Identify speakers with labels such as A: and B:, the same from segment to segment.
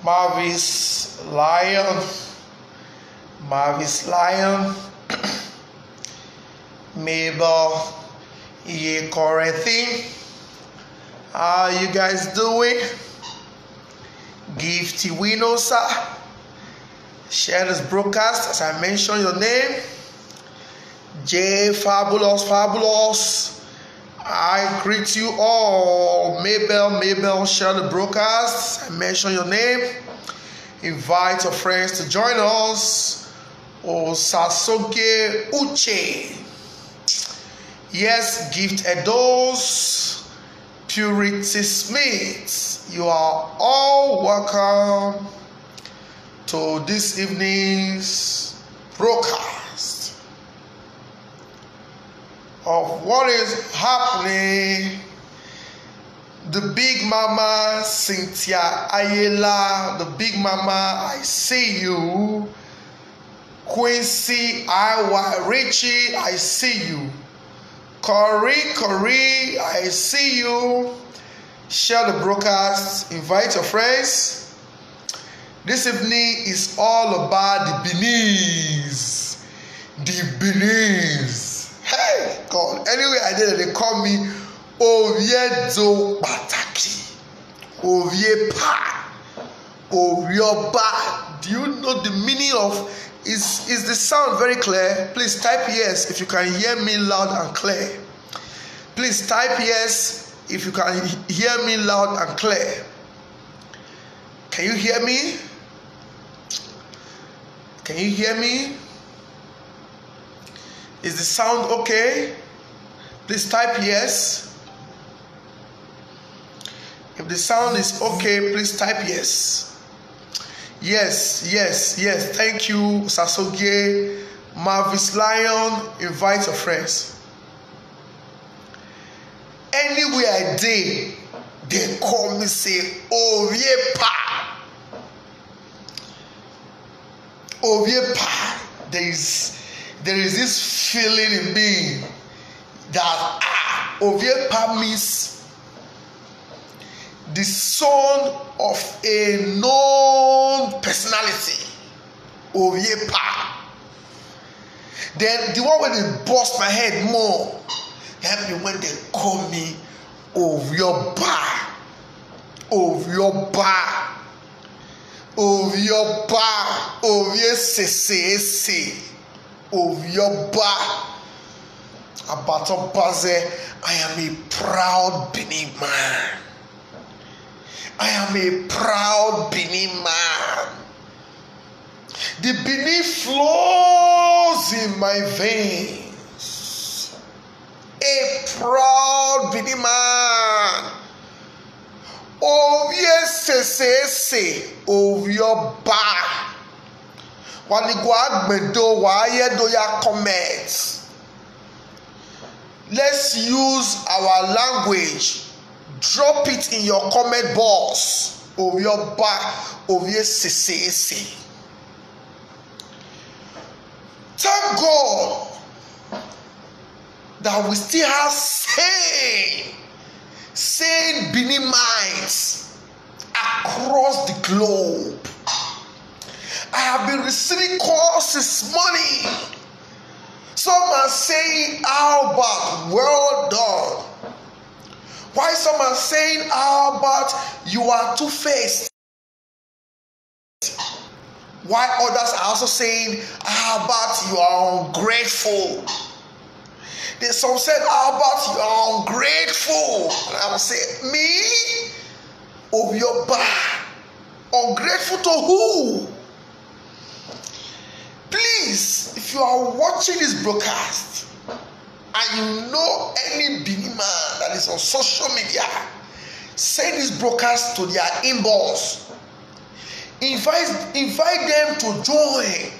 A: Marvis Lion, Mabel Yekorethi. How you guys doing? Gifty Winosa. Share this broadcast as I mention your name. J Fabulous. I greet you all. Mabel, share the broadcast. I mention your name. Invite your friends to join us. Osasoke Uche. Yes, Gift Edos. Purity Smith. You are all welcome to this evening's broadcast of what is happening. The Big Mama Cynthia Ayela, the Big Mama, I see you. Quincy Iwa Richie, I see you. Corey, I see you. Share the broadcast, invite your friends. This evening is all about the Benin's. Hey, God. Anyway, I did it. They call me Oviedo Bataki. Ovioba. Do you know the meaning of is the sound very clear? Please type yes if you can hear me loud and clear. Please type yes if you can hear me loud and clear. Can you hear me? Can you hear me? Is the sound okay? Please type yes. If the sound is okay, please type yes. Yes. Thank you, Sasogie, Marvis Lion. Invite your friends. Anywhere I did, they call me say, Oviepa. There is this feeling in me that Oviepa means the son of a known personality. Oviepa. Then the one when they bust my head more help me when they call me Ovioba. Oviesese. Ovioba. Abato Baze. I am a proud Benin man. The Benin flows in my veins. A proud Benin man. Oviesese. Ovioba. Waniguagbedo wayedo ya comments. Let's use our language. Drop it in your comment box. Oviesese. Thank God that we still have sane Benin minds across the globe. I have been receiving calls this morning. Some are saying, Albert, well done. Why some are saying, Albert, you are two-faced. Why others are also saying, Albert, you are ungrateful. Then some said, Albert, you are ungrateful. now say, me, Obioba, ungrateful to who? Please, if you are watching this broadcast and you know any Benin man that is on social media, send this broadcast to their inbox. Invite them to join.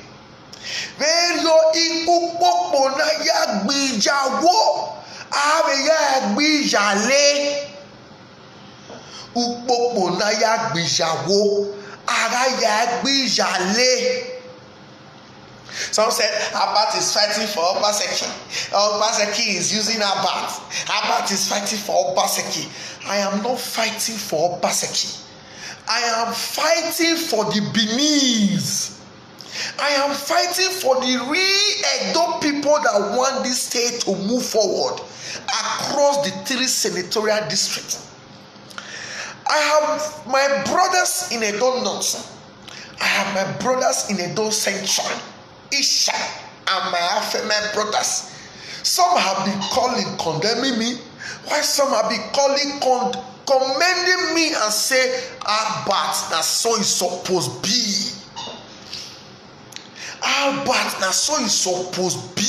A: Where your ikupopo na ya gbijawo, ave ya gbijale. Upopo na ya gbijawo, ara ya gbijale. Some said Abat is fighting for Obaseki. Obaseki is using Abat. Abat is fighting for Obaseki. I am not fighting for Obaseki. I am fighting for the Beninese. I am fighting for the real Edo people that want this state to move forward across the 3 senatorial districts. I have my brothers in Edo North. I have my brothers in Edo Central, Isha, and my female brothers. Some have been calling, condemning me, while some have been calling, commending me and say, Albert, na so is supposed be. Albert, na so is supposed be.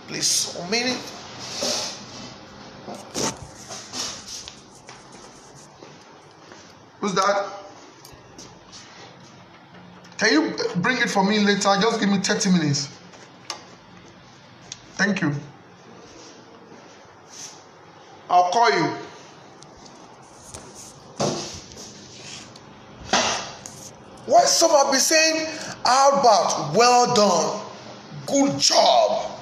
A: Please, a minute. Who's that? Can you bring it for me later? Just give me 30 minutes. Thank you. I'll call you. Why some have been saying, Albert, well done. Good job.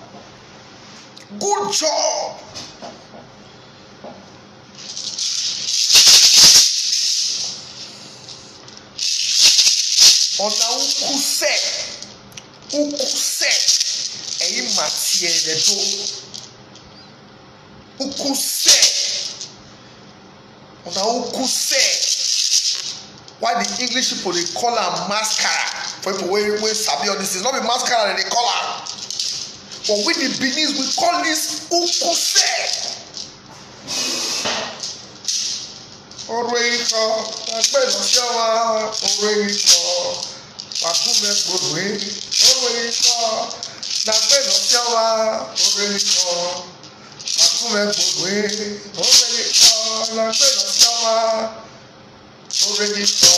A: Good job. Ona ukuse, eyi matie redo. Ukuse, ona ukuse. Why the English people they call her mascara? For people wey sabi all this, it's not a mascara they call her. But with the Beninese, we call this ukuse. Oreiko, agbẹ́nà ṣẹ́wà, oreiko, wàgúnmẹ́ gbòdùé, oreiko, agbẹ́nà ṣẹ́wà, oreiko, wàgúnmẹ́ gbòdùé, oreiko, agbẹ́nà ṣẹ́wà, oreiko,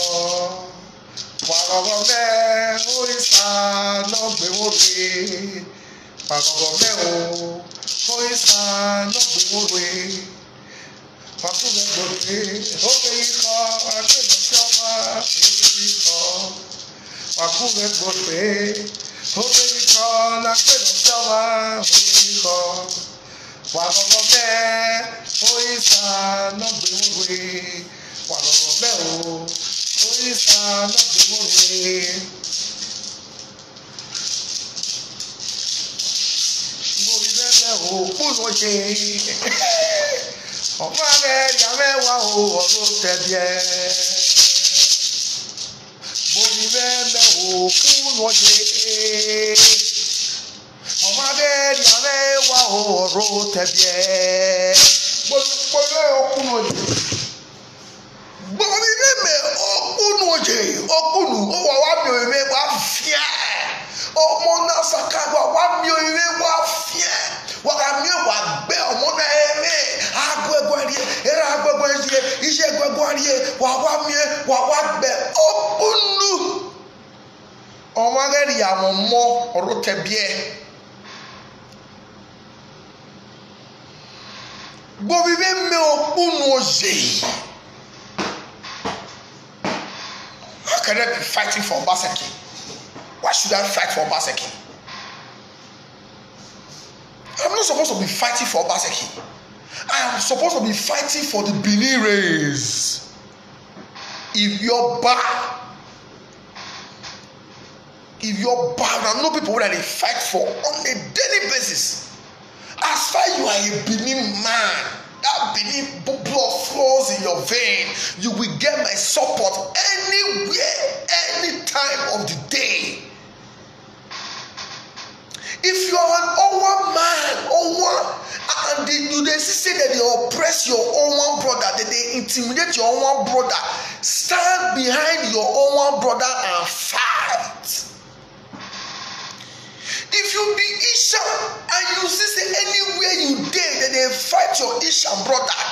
A: wàgọ̀gọ̀ mẹ́, oríṣà lọ́gbẹ̀wòrè, wàgọ̀gọ̀ mẹ́ o, oríṣà lọ́gbẹ̀wòrè. Wàgúnmẹ́ gbòdùé, oreiko, agbẹ́nà ṣẹ́wà, oreiko. Wàgúnmẹ́ gbòdùé, oreiko, agbẹ́nà ṣẹ́wà, oreiko. Wàgọ̀gọ̀ mẹ́, oríṣà lọ́gbẹ̀wòrè, wàgọ̀gọ̀ mẹ́ o, oríṣà lọ́gbẹ̀wòrè. Gbòmí mẹ́mẹ́ o, kúlò ṣe. Ọmọ abẹ́rẹ́ àmẹ́wàá o, ọ̀rọ̀ tẹ̀bíẹ́. Bomi mẹ́mẹ́ o, kúlò ṣe. Ọmọ abẹ́rẹ́ àmẹ́wàá o, ọ̀rọ̀ tẹ̀bíẹ́. Gbọ́dọ̀ ọkùnrin òjò. Bomi mẹ́mẹ́ ọkùnrin òjò, ọkùnrin ó wà mí òwe wá fíà. Ọmọ náà sàkágbà wà mí òwe wá fíà. Wàá mí wà gbẹ ọmọ náà ẹ̀mí. Era agbegbo ẹdie iṣẹ́ agbegbo adie wà wá gbẹ ọkùnù ọmọ agẹrì àwọn mọ ọ̀rọ̀ tẹbiẹ gbobi bẹ mẹ ọkùnù ọyẹ. How can I be fighting for Obaseki? Why should I fight for Obaseki? I'm not supposed to be fighting for Obaseki. I am supposed to be fighting for the Benin race. If you're bad, I know people that they fight for on a daily basis. As far as you are a Benin man, that Benin blood flows in your vein. You will get my support anywhere, any time of the day. If you are an Owa man, Owa, and you they say that they oppress your own one brother, that they intimidate your own one brother. Stand behind your own one brother and fight. If you be Isham and you see anywhere you dare that they fight your Isham brother,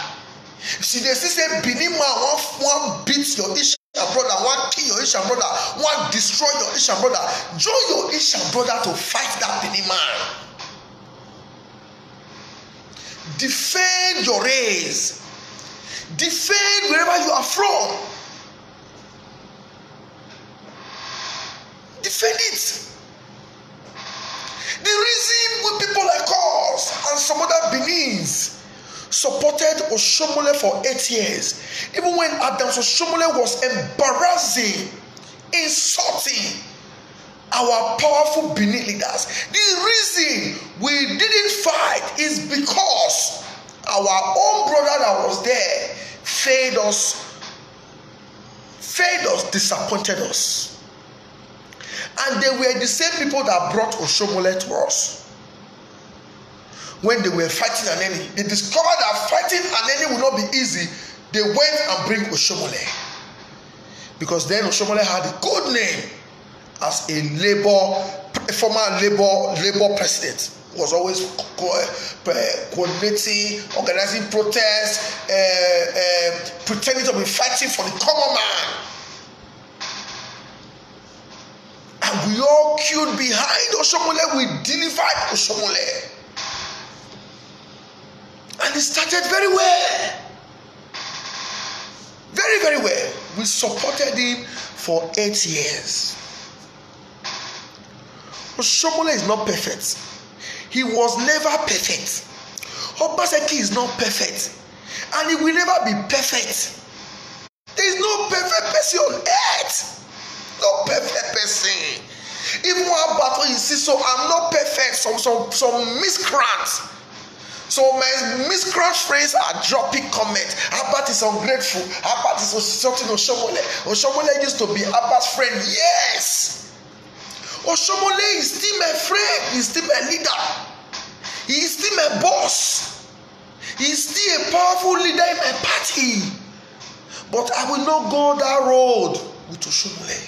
A: see they say Benin man one beat your Isham brother, one kill your Isham brother, one destroy your Isham brother. Join your Isham brother to fight that Benin man. Defend your race. Defend wherever you are from. Defend it. The reason when people like us and some other Benins supported Oshomole for 8 years, even when Adams Oshomole was embarrassing, insulting our powerful Benin leaders, the reason we didn't fight is because our own brother that was there failed us, disappointed us. And they were the same people that brought Oshomole to us. When they were fighting an enemy, they discovered that fighting an enemy would not be easy. They went and bring Oshomole. Because then Oshomole had a good name as a former labor president. Was always coordinating, organizing protests, pretending to be fighting for the common man. And we all queued behind Oshomole. We delivered Oshomole. And it started very well. Very, very well. We supported him for 8 years. Oshomole is not perfect. He was never perfect. Obaseki is not perfect. And he will never be perfect. There is no perfect person on earth. No perfect person. Even one battle you see, so I'm not perfect. Some miscreants. So my miscreant friends are dropping comments. Abat is ungrateful. Abat is insulting Oshomole. Oshomole used to be Abat's friend. Yes. Oshomole is still my friend. He's still my leader. He is still my boss. He is still a powerful leader in my party. But I will not go that road with Oshomole.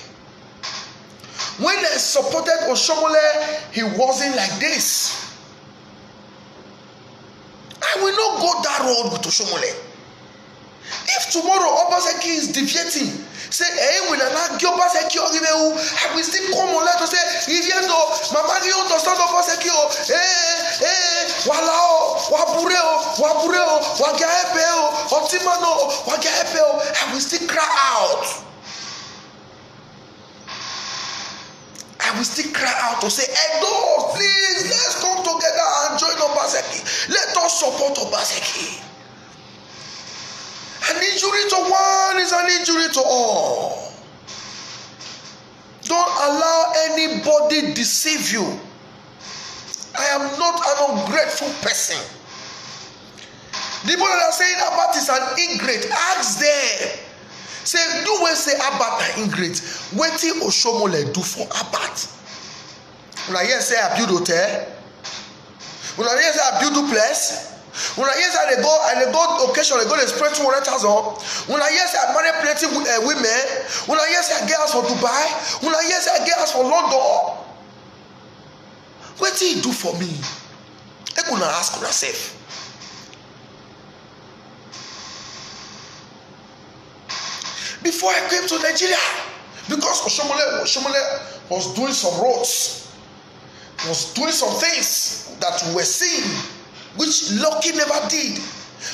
A: When I supported Oshomole, he wasn't like this. I will not go that road with Oshomole. If tomorrow Obaseki is defeating, say, hey, when I not give Obaseki, I will still come on to say, if you know, Mama, you understand Obaseki, wabureo, wagaepeo, otimano, wagaepeo, I will still cry out. I will still cry out to say, Edo, please, let's come together and join Obaseki. Let us support Obaseki. An injury to one is an injury to all. Don't allow anybody deceive you. I am not an ungrateful person. The people that are saying Abat is an ingrate, ask them. Say, do we say Abat an ingrate? What did Oshomole do for Abat? When I hear say I build hotel, when I hear say I build duplex, when I hear say they go occasionally go to spray 200,000, when I hear say I marry plenty women, when I hear say I get house for Dubai, when I hear say I get house for London, what did he do for me? I gonna ask myself. Before I came to Nigeria, because Oshomole was doing some roads, was doing some things that we were seeing, which Lucky never did.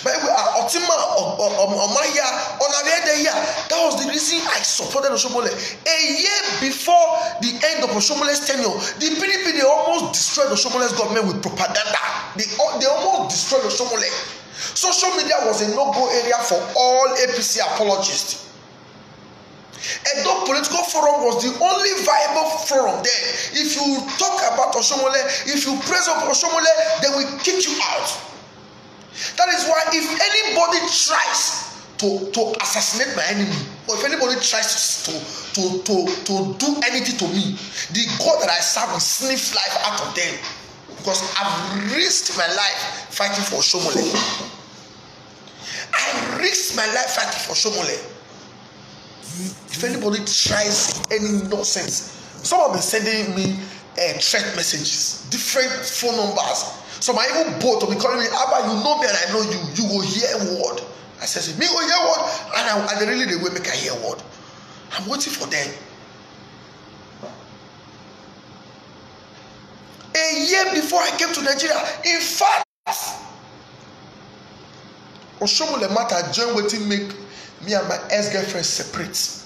A: But we are Otima Omaya Onavedeya. That was the reason I supported Oshomole. A year before the end of Oshomole's tenure, the PDP they almost destroyed Oshomole's government with propaganda. They almost destroyed Oshomole. Social media was a no-go area for all APC apologists. Edo Political Forum was the only viable forum there. If you talk about Oshomole, if you praise up Oshomole, they will kick you out. That is why if anybody tries to assassinate my enemy, or if anybody tries to do anything to me, the God that I serve will sniff life out of them. because I've risked my life fighting for Oshomole. I risked my life fighting for Oshomole. If anybody tries any nonsense, someone been sending me threat messages, different phone numbers. Some are even both to be calling me, Abba, you know me and I know you. You will hear word. I said, me will hear word, and they really they will make I hear word. I'm waiting for them. A year before I came to Nigeria, in fact, Oshomole matter join wetin make me and my ex-girlfriend separate.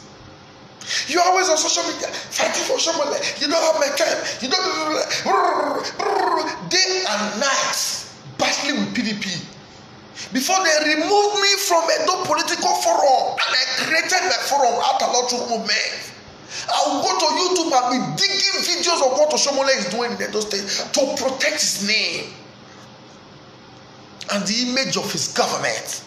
A: You always on social media fighting for Oshomole. You don't have my time. You don't day and night battling with PDP. Before they removed me from Edo political forum, and I created my forum out of Lotto movement. I will go to YouTube and be digging videos of what Oshomole is doing in Edo State to protect his name and the image of his government.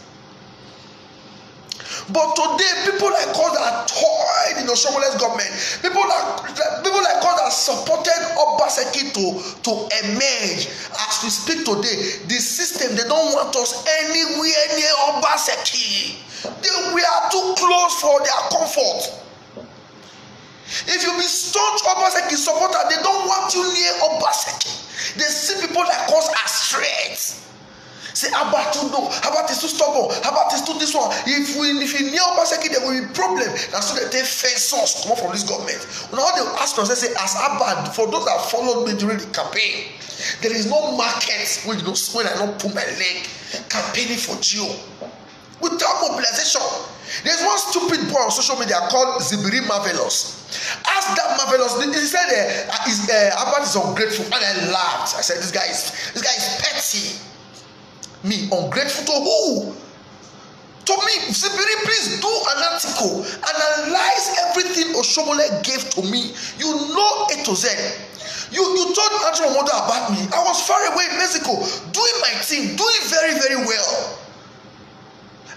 A: But today, people like us that are toyed in Oshomole's government, people like us that supported Obaseki to emerge. As we speak today, the system, they don't want us anywhere near Obaseki. We are too close for their comfort. If you be staunch Obaseki supporter, they don't want you near Obaseki. They see people like us as threats. Say, Abba too no, Abba is too stubborn, Abba is too this one. If you near Obaseki, there will be problem. That's why they take fence us come from this government. Now they ask us, they say, as Abba, for those that followed me during the campaign, there is no market when you know when I don't put my leg campaigning for Gio. Without mobilization. There's one stupid boy on social media called Zibiri Marvelous. Ask that Marvelous, he said Abba is ungrateful, and I laughed. I said, this guy is petty. Me ungrateful to who? To me, Zibiri, please do an article, analyze everything Oshomole gave to me. You know A to Z. You told Andrew Omodo about me. I was far away in Mexico, doing my thing, doing very, very well.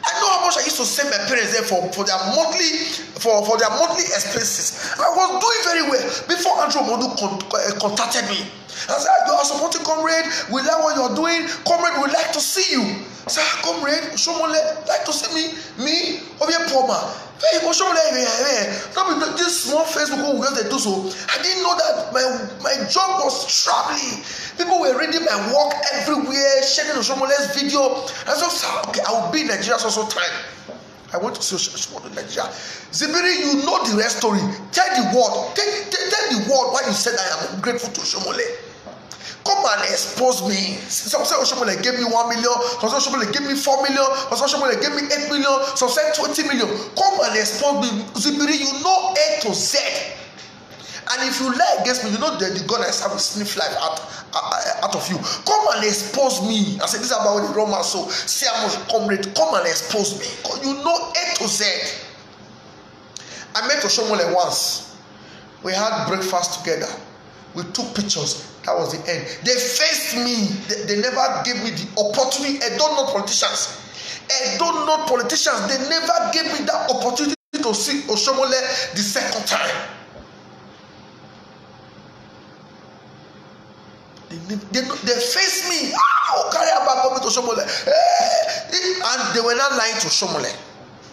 A: I know how much I used to send my parents there for their monthly expenses. I was doing very well before Andrew Omodo contacted me. I said, you are supporting Comrade. We like what you are doing. Comrade, we like to see you. I said, Comrade, Oshomole, like to see me. Me, Obie Poma. Hey, Oshomole, not this small Facebook who just they do so. I didn't know that my job was traveling. People were reading my work everywhere, sharing Oshomole's video. I said, okay, I will be in Nigeria so time. I went to see Oshomole in Nigeria. Zibiri, you know the rest story. Tell the world. Tell the world why you said I am grateful to Oshomole. Come and expose me. Some say Oshomole gave me 1 million. Some say Oshomole gave me 4 million. Some say Oshomole gave me 8 million. Some say 20 million. Come and expose me. Zibiri, you know A to Z. And if you lie against me, you know that the gun I have will sniff life out of you. Come and expose me. I said, this is about the Roman. So, say I'm a comrade. Come and expose me. You know A to Z. I met Oshomole once. We had breakfast together. We took pictures. That was the end. They faced me. They never gave me the opportunity. I don't know politicians. They never gave me that opportunity to see Oshomole the second time. They faced me. Carry Abba to Oshomole. And they were not lying to Oshomole.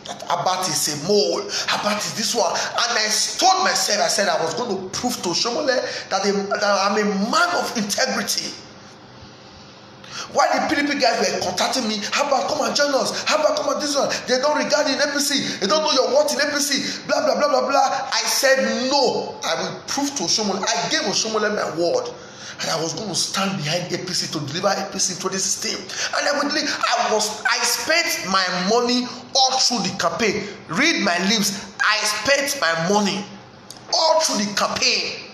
A: That Abat is a mole, Abat is this one. And I told myself, I said I was going to prove to Oshomole that I'm a man of integrity. Why the PDP guys were contacting me, how about come and join us, how about come and this one, they don't regard in APC, they don't know your worth in APC, blah blah blah blah blah. I said no, I will prove to Oshomole. I gave Oshomole my word. And I was going to stand behind APC to deliver APC to this system. And I spent my money all through the campaign. Read my lips. I spent my money all through the campaign.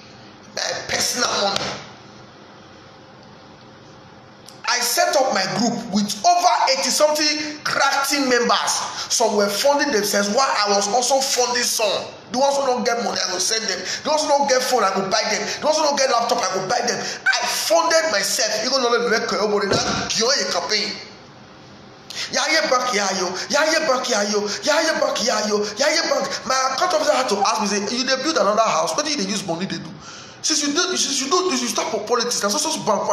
A: My personal money. I set up my group with over 80-something crack team members. Some were funding themselves while I was also funding some. The ones who don't get money, I will send them. The ones who don't get phone, I will buy them. The ones who don't get laptop, I will buy them. I funded myself. You don't know the record, but now you a campaign. Yaya back yayo, yaya back yayo, yaya back yayo, yaya back. My account officer had to ask me, say, you they build another house, what do they use money they do? Since you start for politics, and so bank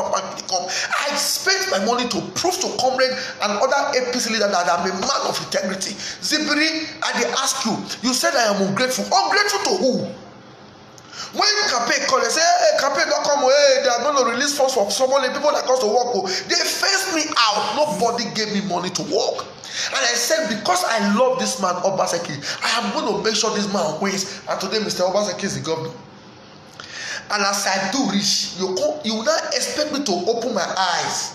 A: come. I spent my money to prove to comrade and other APC leaders that I'm a man of integrity. Zibiri, I dey ask you. You said I am ungrateful. Ungrateful to who? When campaign call, they say, hey, campaign don't come. Hey, they are going to release funds for somebody. People that comes to work. They faced me out. Nobody gave me money to work. And I said, because I love this man, Obaseki, I am going to make sure this man wins. And today, Mr. Obaseki is the governor. And as I do reach, you will not expect me to open my eyes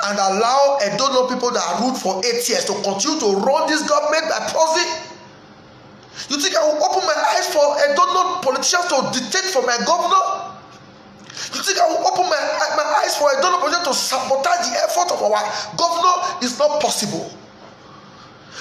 A: and allow Edono people that are ruled for 8 years to continue to run this government by proxy. You think I will open my eyes for Edono politicians to dictate for my governor? You think I will open my eyes for Edono politicians to sabotage the effort of our governor? It's not possible.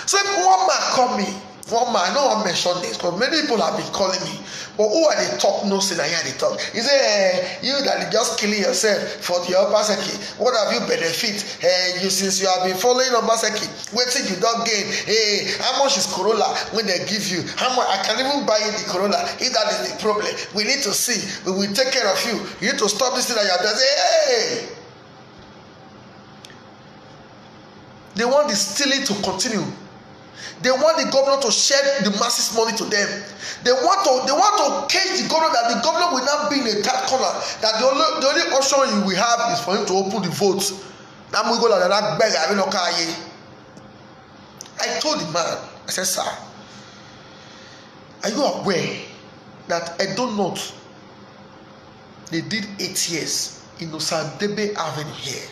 A: So if one man call me, one man, I don't want to mention this because many people have been calling me. But who are they talk? No, say I hear they talk. He say, you that just killing yourself for the Obaseki. What have you benefit? You since you have been following Obaseki, waiting you don't gain. Hey, how much is Corolla when they give you? How much I can even buy you the Corolla? If that is the problem, we need to see. We will take care of you. You need to stop this thing that you have done. Say, hey. They want the stealing to continue. They want the governor to share the masses money to them. They want to cage the governor that the governor will not be in a tight corner. That the only option you will have is for him to open the votes. I told the man, I said, sir, are you aware that Edo North, they did 8 years in Osadebe Avenue here?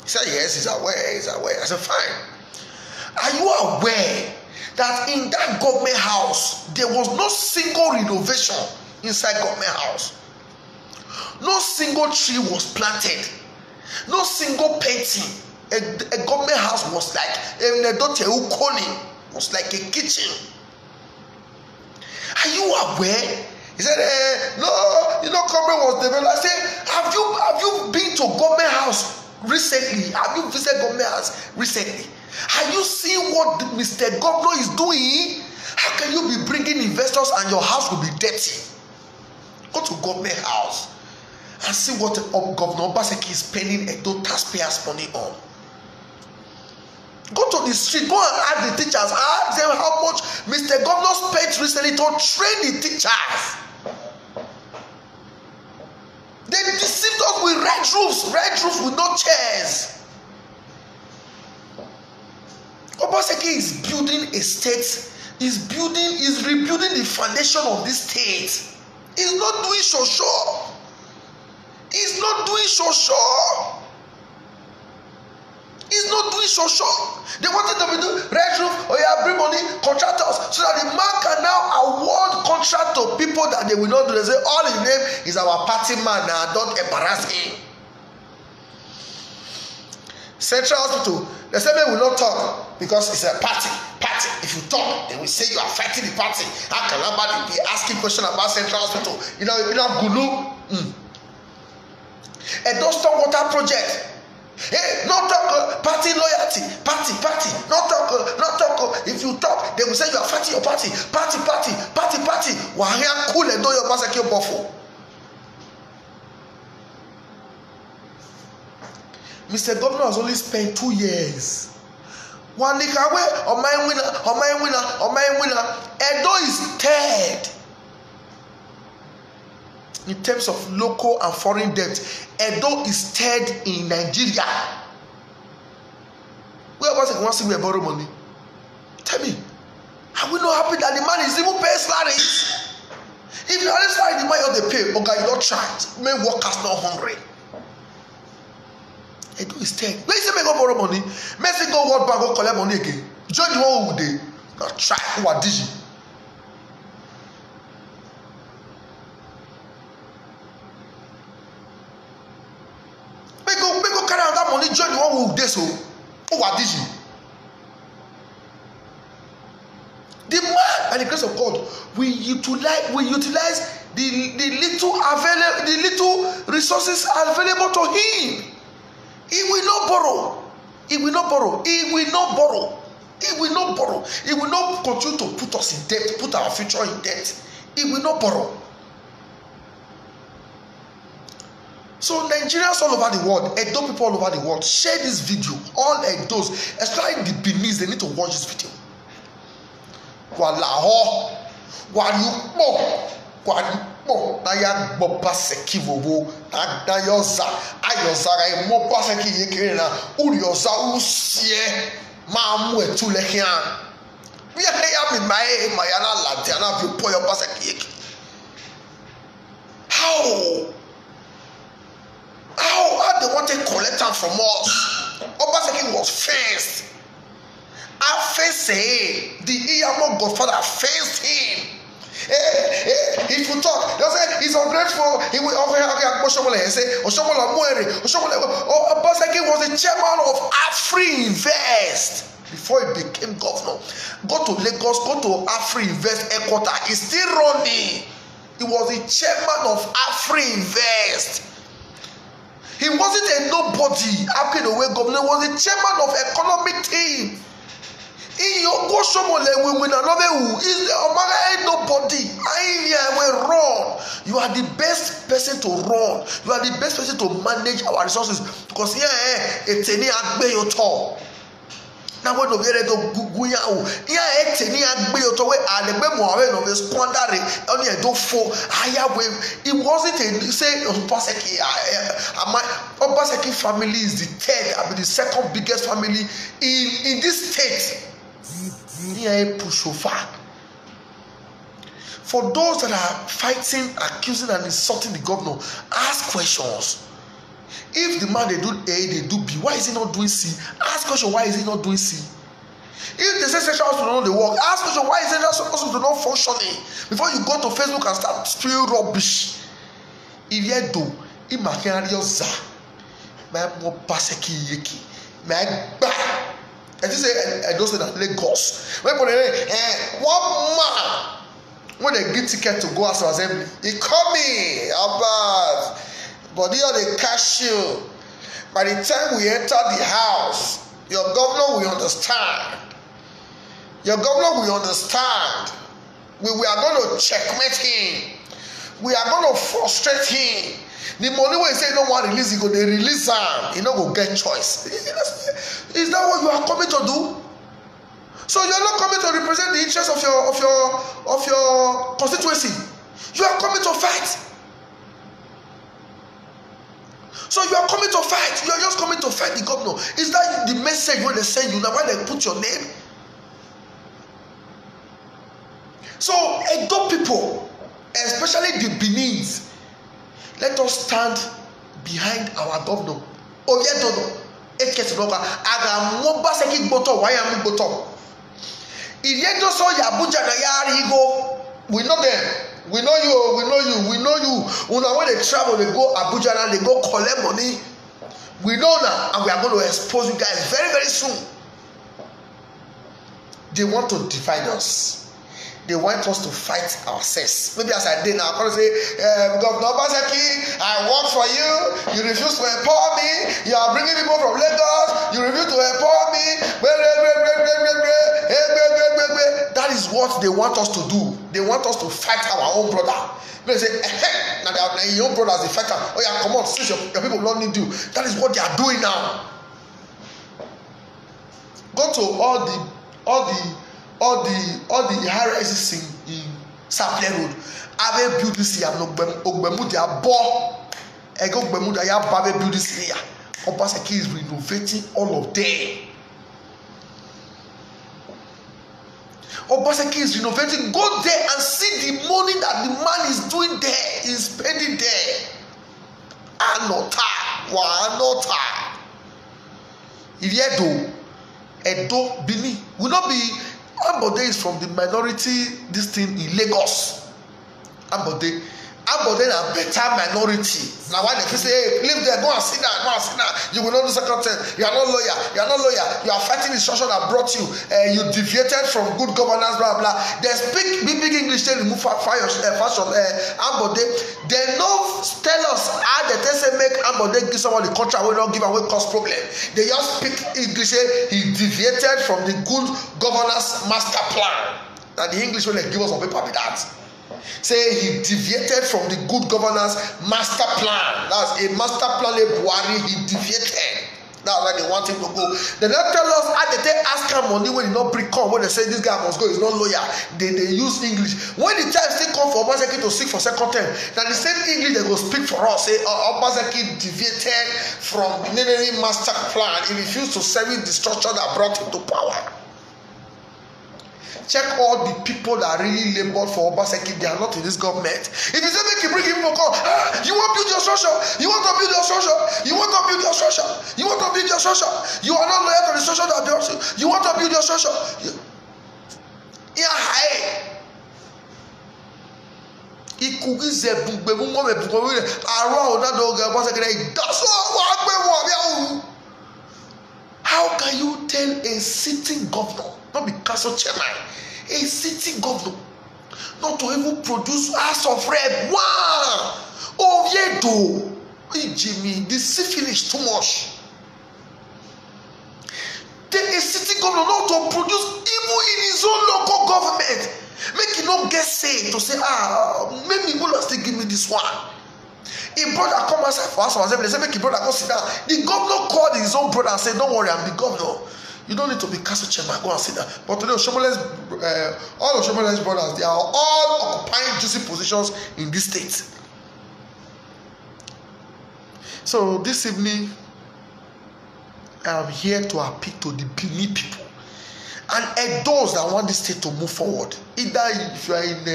A: He said, yes, he's aware. I said, fine. Are you aware that in that government house, there was no single renovation inside government house? No single tree was planted. No single painting. A government house was like a kitchen. Are you aware? He said, no, government was developed. I said, have you been to government house recently? Have you visited government house recently? Have you seen what Mr. Governor is doing? How can you be bringing investors and your house will be dirty? Go to government house and see what Governor Obaseki is spending Edo taxpayers' money on. Go to the street, go and ask the teachers, ask them how much Mr. Governor spent recently to train the teachers. They deceived us with red roofs with no chairs. Obaseki is building a state, is rebuilding the foundation of this state. He's not doing so. He's not doing so. He's not doing so. They wanted to do red roof, bring money, contractors, so that the man can now award contract to people that they will not do. They say, all his name is our party man now, don't embarrass him. Central Hospital, the same will not talk because it's a party. If you talk, they will say you are fighting the party. How can nobody be asking questions about Central Hospital? Gulu. And those storm water project. Hey, no talk party loyalty. Party. No talk. If you talk, they will say you are fighting your party. Party. Wahia cool and do your Obaseki buffalo. Mr. Governor has only spent 2 years. One nikawe, my winner. Edo is third. In terms of local and foreign debt, Edo is third in Nigeria. Where was it once we borrow money? Tell me, are we not happy that the man is even paying salaries? If you are salary, the man you dey pay, okay, you don't try. Make workers not hungry. Edo is third. Where is it make go borrow money? Make it go World Bank go collect money again. Join the one who dey not try. Who are digi? Make go carry out that money. Join the one who dey so. Who are digi? The man, by the grace of God, we utilize the little resources available to him. He will not borrow. He will not continue to put us in debt, put our future in debt. He will not borrow. So Nigerians all over the world, Edo people all over the world, share this video. All Edos, especially the Beninese, they need to watch this video. Walaho, wayupo, na ya boba seki vovo, na yoza, ayoza ga mo paseki yekere na, urioza usie, ma mu etulehia. We are here with my yana latiana you pour your paseki yeki. How they want to collect them from us? Obaseki was first. The Iyamo Godfather faced him. If you talk, they'll say he's ungrateful. He will say Oshomola Muere. Obaseki was the chairman of Afri Invest before he became governor. Go to Lagos, go to Afri Invest headquarters. He's still running. He was the chairman of Afri Invest. He wasn't a nobody. After the way governor was the chairman of economic team. In your go somewhere with another who is nobody. We're wrong. You are the best person to run. You are the best person to manage our resources because it's any agbe your talk. Now when we go guya o eteni agbe your talk we alegbe mo awe no squander only a do for higher way. It wasn't a say Obaseki family is the third, I mean the second biggest family in this state. Push over. For those that are fighting, accusing, and insulting the governor, ask questions. If the man they do A, they do B, why is he not doing C? Ask question, why is he not doing C? If they say sexual hospital don't work, ask question, why is sexual hospital not functioning? Before you go to Facebook and start spewing rubbish. If you do, imagine za, my mo paseki yeki, my ba. And you say, I don't say that Lagos. When one man, when they get ticket to go as assembly, he call me about, but here they cash you. By the time we enter the house, your governor will understand. Your governor will understand. We are going to checkmate him. We are going to frustrate him. The money when he say no one release, he go they release him. He not go get choice. Is that what you are coming to do? So you are not coming to represent the interests of your constituency. You are coming to fight. So you are coming to fight. You are just coming to fight the governor. Is that the message when they send you? Now why they put your name? So Edo people, especially the Beninese, let us stand behind our governor. Oyedono, Eketinoka, Agamoba Seki Boto, Wayam Boto. If you don't saw Abuja na yari go, we know them. We know you. When they travel, they go Abuja and they go collect money. We know now, and we are going to expose you guys very, very soon. They want to divide us. They want us to fight ourselves. Maybe as I did now, I'm going to say, Governor Obaseki, I work for you. You refuse to empower me. You are bringing people from Lagos. You refuse to empower me. That is what they want us to do. They want us to fight our own brother. They say, now your own brothers, they fight. Oh yeah, come on, since your people don't need you. That is what they are doing now. Go to all the high-rises in Sapele Road. Ave build this here. Ogbemu they are bought. Ego Ogbemu they are Babe build this here. Obaseki is renovating all of them. Obaseki is renovating. Go there and see the money that the man is doing there. He's spending there. Anota. If Edo Bini will not be. Ambode is from the minority, this thing in Lagos. Ambode na better minority. Now why they say, hey, live there, go and sit down. You will not do second term. You are not lawyer. You are fighting the instruction that brought you. You deviated from good governance, blah blah. They speak big English. They remove fashion. Ambode. They no tell us how they say make Ambode give someone the contract. We don't give away cause problem. They just speak English. He deviated from the good governance master plan. Now the English will give us on paper with that. Say he deviated from the good governance master plan. That's a master plan. Buhari, he deviated. That's why they want him to go. They don't tell us how they take ask him money when he not bring come. When they say this guy must go, he's not lawyer. They use English. When the time still come for Obaseki to seek for second term, now the same English they go speak for us. Say Obaseki deviated from the master plan. He refused to service the structure that brought him to power. Check all the people that really labored for Obaseki. They are not in this government. If you say make you bring him for call, you want to build your structure. You want to build your structure. You want to build your structure. You want to build your structure. You are not loyal to the structure that built you. You want to build your structure. Yeah, hi. How can you tell a sitting governor, not be council chairman, a sitting governor, not to even produce House of Rep? Wow! Oh, yeah, do. Jimmy, this syphilis too much. Then a sitting governor not to produce even in his own local government. Make him not get saved to say, maybe will still give me this one. A brother come outside for us, they say, make your brother go sit down. The governor called his own brother and said, don't worry, I'm the governor. You don't need to be council chairman, go and sit down. But today, all Oshomole's brothers, they are all occupying juicy positions in this state. So this evening, I am here to appeal to the Benin people and those that want this state to move forward. Either if you are in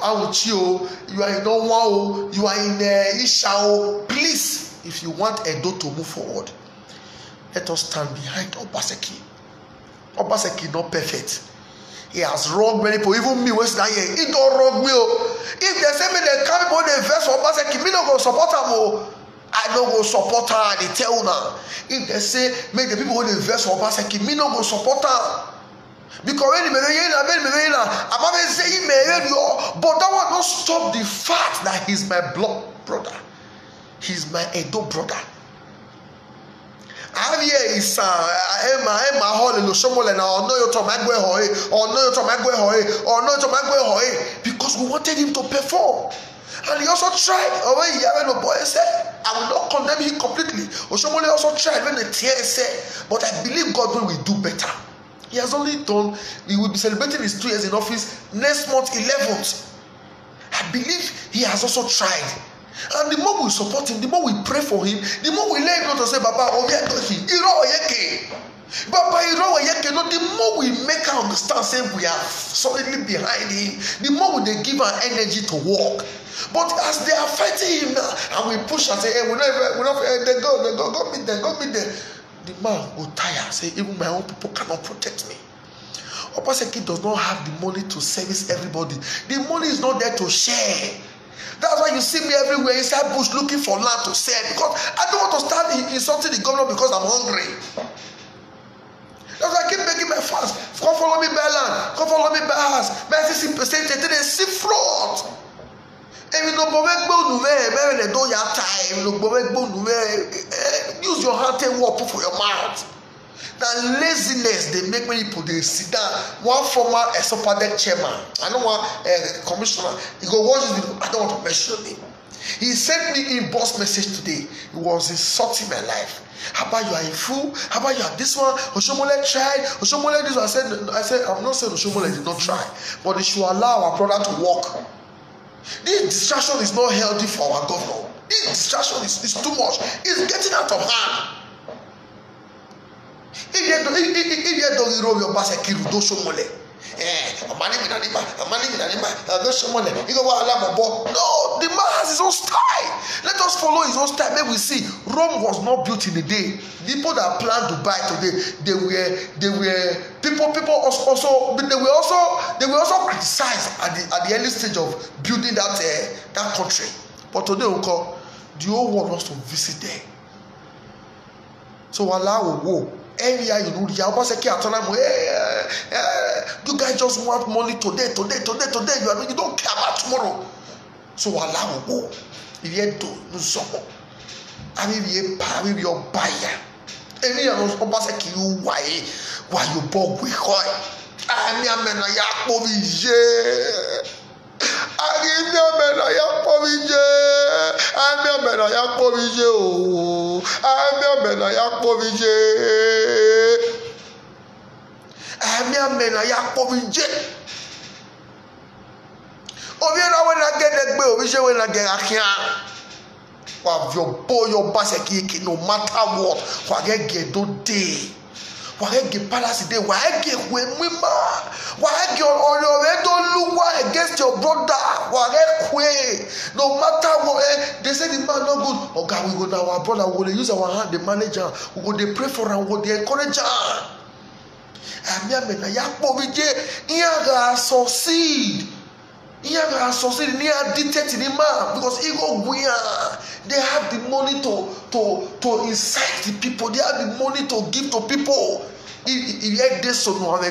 A: Awuchio, you are in Onwa, you are in Ishao, please, if you want Edo to move forward, let us stand behind Obaseki. Obaseki not perfect. He has wronged many people. Even me, what's that here? He don't wrong me. If they say me they can't people they invest for Obaseki, me not go support them. I don't go support her. They tell now. If they say make the people who invest for Obaseki, me not go support her. Because when but that will not stop the fact that he's my blood brother. He's my Edo brother. I here is Emma Hall in Oshomola now, or no, you to Magwe Hoy, or no, you to Magwe Hoy, or no, to Magwe Hoy, because we wanted him to perform. And he also tried. Or when Yahweh boy said, I will not condemn him completely. Oshomola also tried when the tears said, but I believe God will do better. He has only done, he will be celebrating his 2 years in office next month, 11th. I believe he has also tried. And the more we support him, the more we pray for him, the more we let him know to say, Baba, oh yeah, Baba, no, the more we make her understand, say we are solidly behind him, the more they give her energy to walk. But as they are fighting him now, and we push and say, hey, they go meet them. The man will tire, say, even my own people cannot protect me. Obaseki does not have the money to service everybody. The money is not there to share. That's why you see me everywhere inside bush looking for land to sell. Because I don't want to start insulting the governor because I'm hungry. That's why I keep making my fast. Come follow me by land. Come follow me by house. May I see percentage. They see fraud. Use your hand and walk for your mouth. That laziness they make many people they sit down. One former Esopadec chairman, I don't want a commissioner. He go watch this video. I don't want to mention him. He sent me a boss message today. He was insulting my life. How about you are a fool? How about you have this one? Oshomole tried. Oshomole this one. I said I'm not saying Oshomole did not try, but they should allow our brother to walk. This distraction is not healthy for our governor. This distraction is too much. It's getting out of hand. If you don't roll your basket, don't show money. No, the man has his own style. Let us follow his own style. Maybe we see Rome was not built in a day. People that planned to buy today, they were people also criticized at the early stage of building that country. But today, the whole world wants to visit there. So Allah will go. You guys just want money today. You don't care about tomorrow. So Allah will go. If you do no summer, I mean your buyer. Any of those Obaseki you why you bought with I mean Agimi omena ya povije. Ami omena ya povije o. Ami omena ya povije. Ami omena ya povije. Obiera when I get that bill, we say when I get a can. Wa your boy your baseki no matter what. Wa get do day. Wa get palace day. Wa get we mima. Wa get on your head don't look against your brother. Wa get kwe. No matter what they say the man no good. Oh God, we go to our brother. We go use our hand, the manager. We go they pray for him. We go they encourage him. Ami amena yakpo bije. Iyaga succeed. He has succeeded near dictate in the man because he go they have the money to incite the people. They have the money to give to people. If you had this so no, we go.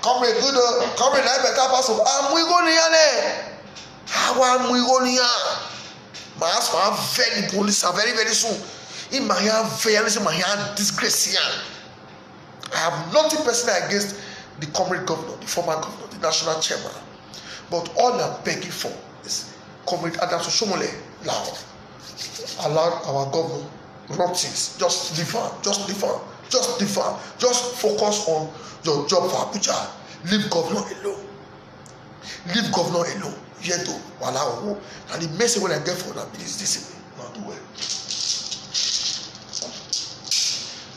A: Come good, come like better person. We go near. How am we go near? My husband very police are very soon. In my hand, fairness in my hand, disgrace. I have nothing personal against the comrade governor, the former governor, the national chairman. But all I'm begging for is Comrade Adams Oshiomhole allow our governor run things. Just leave her, just leave her, just leave her. Just focus on your job for Abuja. Leave governor alone. Leave governor alone. Yet to allow. And the message when I get for them is discipline. Not do well.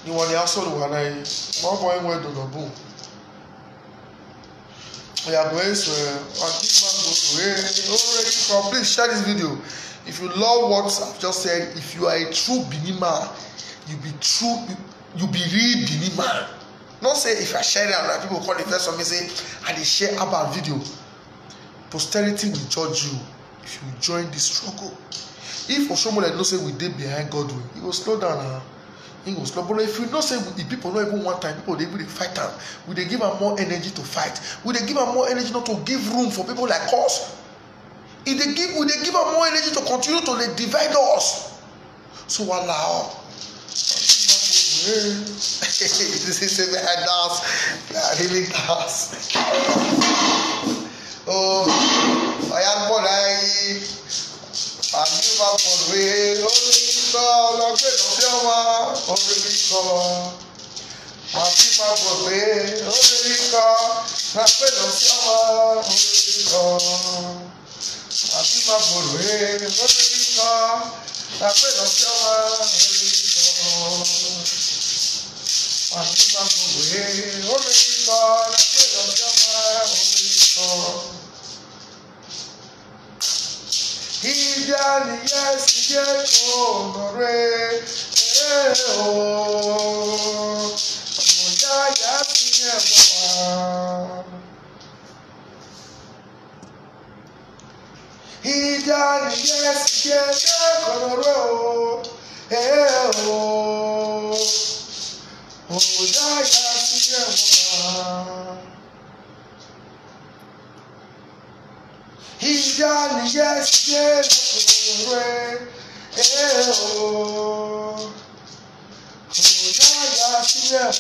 A: You want the answer to one boy went to the boom. We are going to please share this video. If you love what I've just said, if you are a true Benin man, you be real Benin man. Not say if I share it and people call it first on me say and they share about video. Posterity will judge you if you join this struggle. If Oshiomhole no say we dey behind God, he will slow down now. But if you know say the people not even one time, people they will fight am. We they give them more energy to fight. We they give them more energy not to give room for people like us. If they give, we they give them more energy to continue to they divide us. So allow. This is a bad dance. Really dance. Oh, I am born. I give up on way. Lọ gbé lọ́fẹ́ wá obìnrin kan àti máa bọ̀ pé obìnrin kan lọ gbé lọ́fẹ́ wá obìnrin kan àti máa bọ̀ pé obìnrin kan lọ gbé lọ́fẹ́ wá obìnrin kan àti máa bọ̀ pé obìnrin kan lọ gbé lọ́fẹ́ wá obìnrin kan. Ijani yes je konore moja ya sinyewa Ijani yes je konore moja ya sinyewa Ijani yes je konore Ojaya sinyewa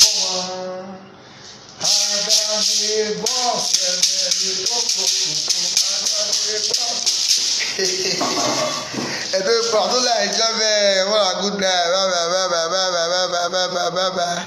A: Adani boss Adani boss. Bye bye bye bye bye bye bye bye bye bye bye.